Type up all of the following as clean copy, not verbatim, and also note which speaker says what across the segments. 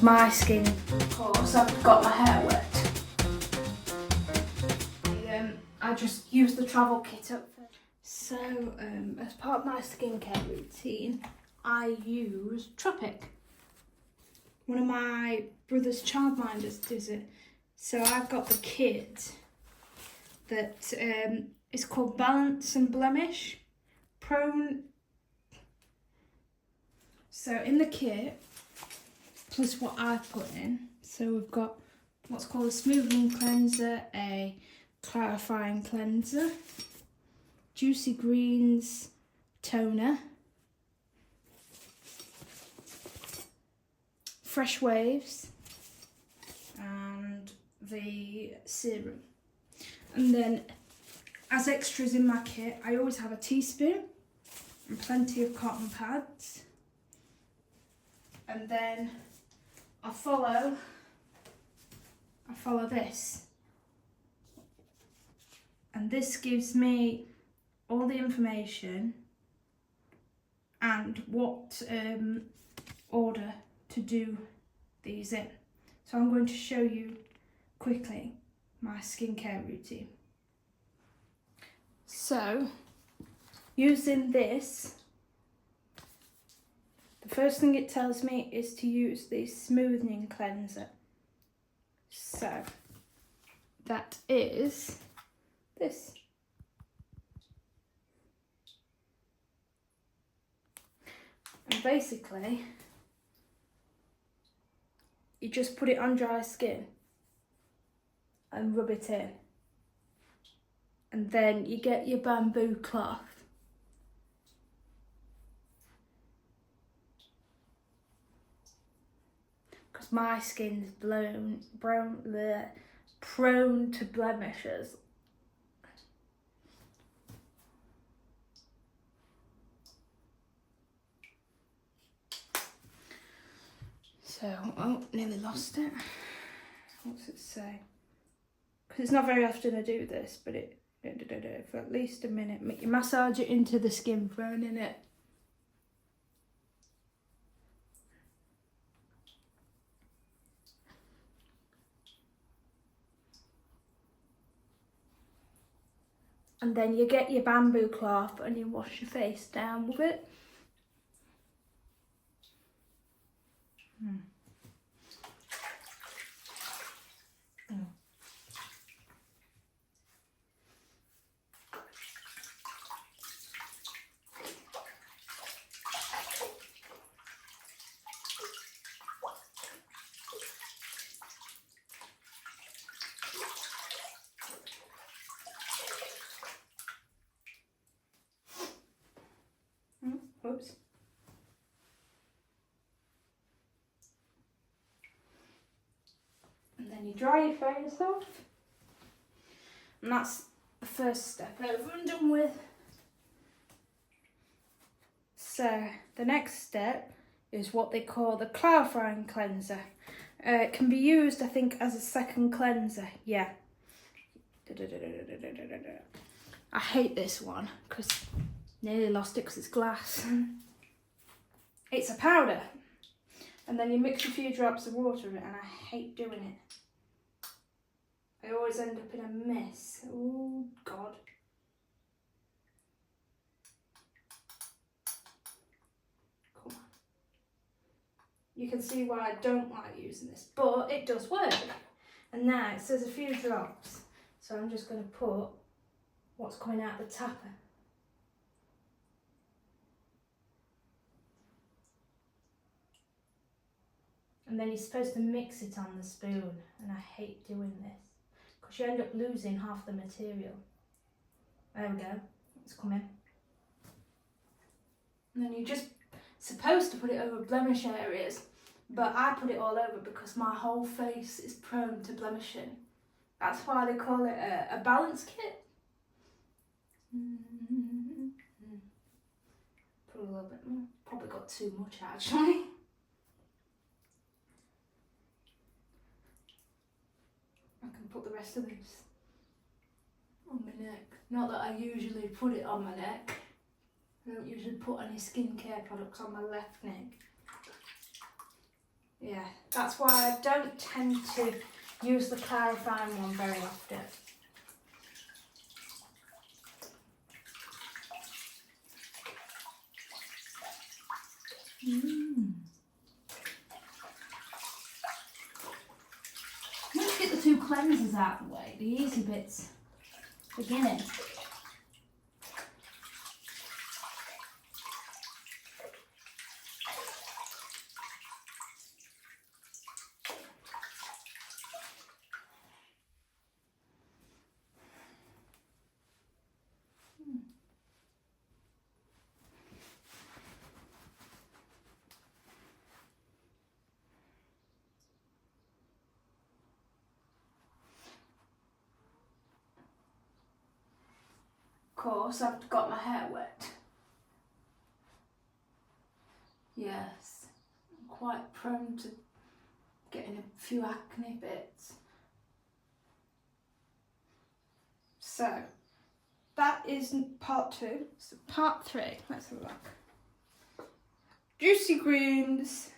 Speaker 1: because my skin, of course, I've got my hair wet. I just use the travel kit up first. So, as part of my skincare routine, I use Tropic. One of my brother's childminders does it. So I've got the kit that is called Balance and Blemish Prone. So in the kit, plus what I've put in, so we've got what's called a smoothing cleanser, a clarifying cleanser, juicy greens toner, fresh waves, and the serum. And then as extras in my kit, I always have a teaspoon and plenty of cotton pads. And then I follow this. And this gives me all the information and what order to do these in. So I'm going to show you quickly my skincare routine. So, using this, the first thing it tells me is to use the smoothing cleanser. So, that is this. And basically, you just put it on dry skin and rub it in. And then you get your bamboo cloth. Because my skin's prone to blemishes. So, oh, nearly lost it. What's it say? Because it's not very often I do this, but it for at least a minute. You massage it into the skin, throwing in it. And then you get your bamboo cloth and you wash your face down with it. Oops. And then you dry your face off. And that's the first step over and done with. So the next step is what they call the clarifying cleanser. It can be used, I think, as a second cleanser. Yeah. I hate this one because nearly lost it because it's glass. It's a powder. And then you mix a few drops of water in it, and I hate doing it. I always end up in a mess. Oh, God. Come on. You can see why I don't like using this, but it does work. And now it says a few drops. So I'm just going to put what's coming out the tapper. And then you're supposed to mix it on the spoon, and I hate doing this because you end up losing half the material. There we go, it's coming. And then you're just supposed to put it over blemish areas, but I put it all over because my whole face is prone to blemishing. That's why they call it a balance kit. Put a little bit more, probably got too much actually. Put the rest of this on my neck. Not that I usually put it on my neck. I don't usually put any skincare products on my left neck. Yeah, that's why I don't tend to use the clarifying one very often. Let's get the two cleansers out of the way, the easy bits beginning. Of course, I've got my hair wet. Yes, I'm quite prone to getting a few acne bits. So, that is part 2. So part 3, let's have a look. Juicy Greens,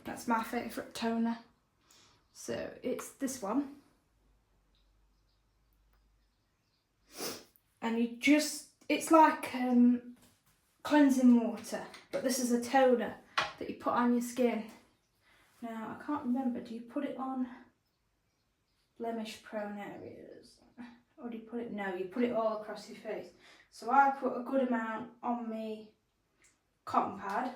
Speaker 1: that's my favourite toner. So it's this one. And you just, it's like cleansing water, but this is a toner that you put on your skin. Now, I can't remember, do you put it on blemish prone areas? Or do you put it, no, you put it all across your face. So I put a good amount on my cotton pad.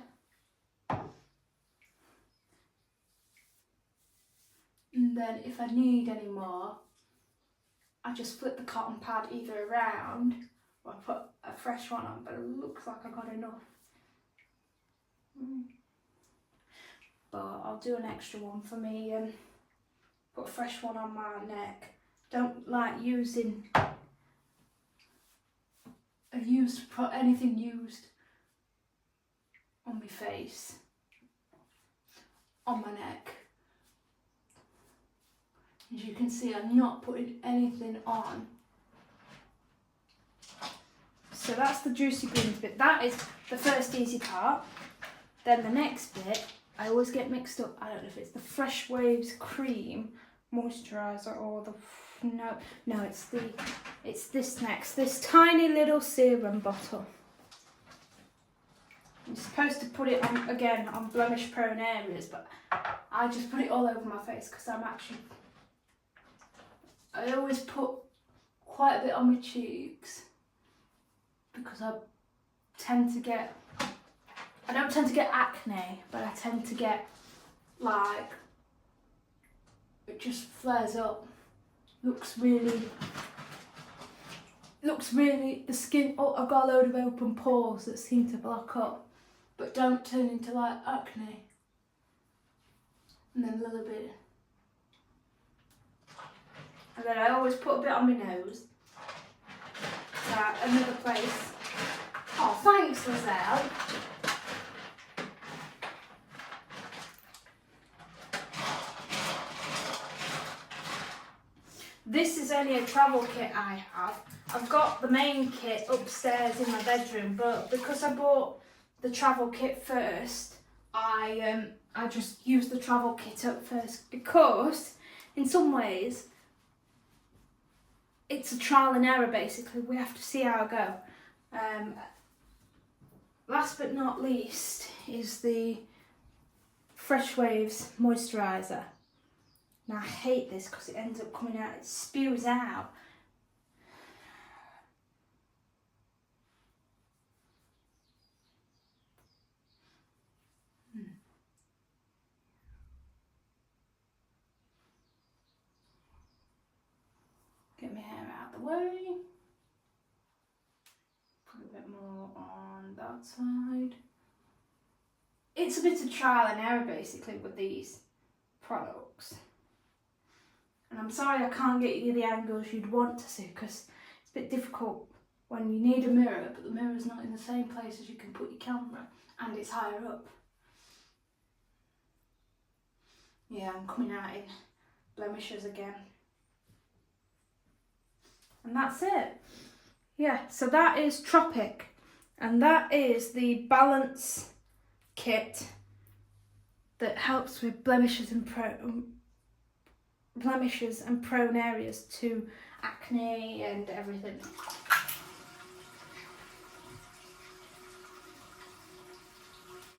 Speaker 1: And then if I need any more, I just flip the cotton pad either around or I put a fresh one on, but it looks like I got enough. But I'll do an extra one for me and put a fresh one on my neck. Don't like using anything used on my face, on my neck. As you can see, I'm not putting anything on. So that's the Juicy Greens bit. That is the first easy part. Then the next bit, I always get mixed up. I don't know if it's the Fresh Waves Cream Moisturiser or the... No, it's this next. This tiny little serum bottle. I'm supposed to put it on, again, on blemish prone areas, but I just put it all over my face because I always put quite a bit on my cheeks because I don't tend to get acne, but I tend to get, like, it just flares up. Looks really, the skin, I've got a load of open pores that seem to block up, but don't turn into like acne. And then a little bit. And then I always put a bit on my nose. Another place. Oh, thanks, Lizelle. This is only a travel kit I have. I've got the main kit upstairs in my bedroom, but because I bought the travel kit first, I just used the travel kit up first because, in some ways, it's a trial and error basically. We have to see how I go. Last but not least is the Fresh Waves Moisturiser. Now I hate this because it ends up coming out, it spews out. Get my hair out of the way. Put a bit more on that side. It's a bit of trial and error basically with these products. And I'm sorry I can't get you the angles you'd want to see because it's a bit difficult when you need a mirror, but the mirror's not in the same place as you can put your camera and it's higher up. Yeah, I'm coming out in blemishes again. And that's it. Yeah, so that is Tropic. And that is the Balance Kit that helps with blemishes and prone areas to acne and everything.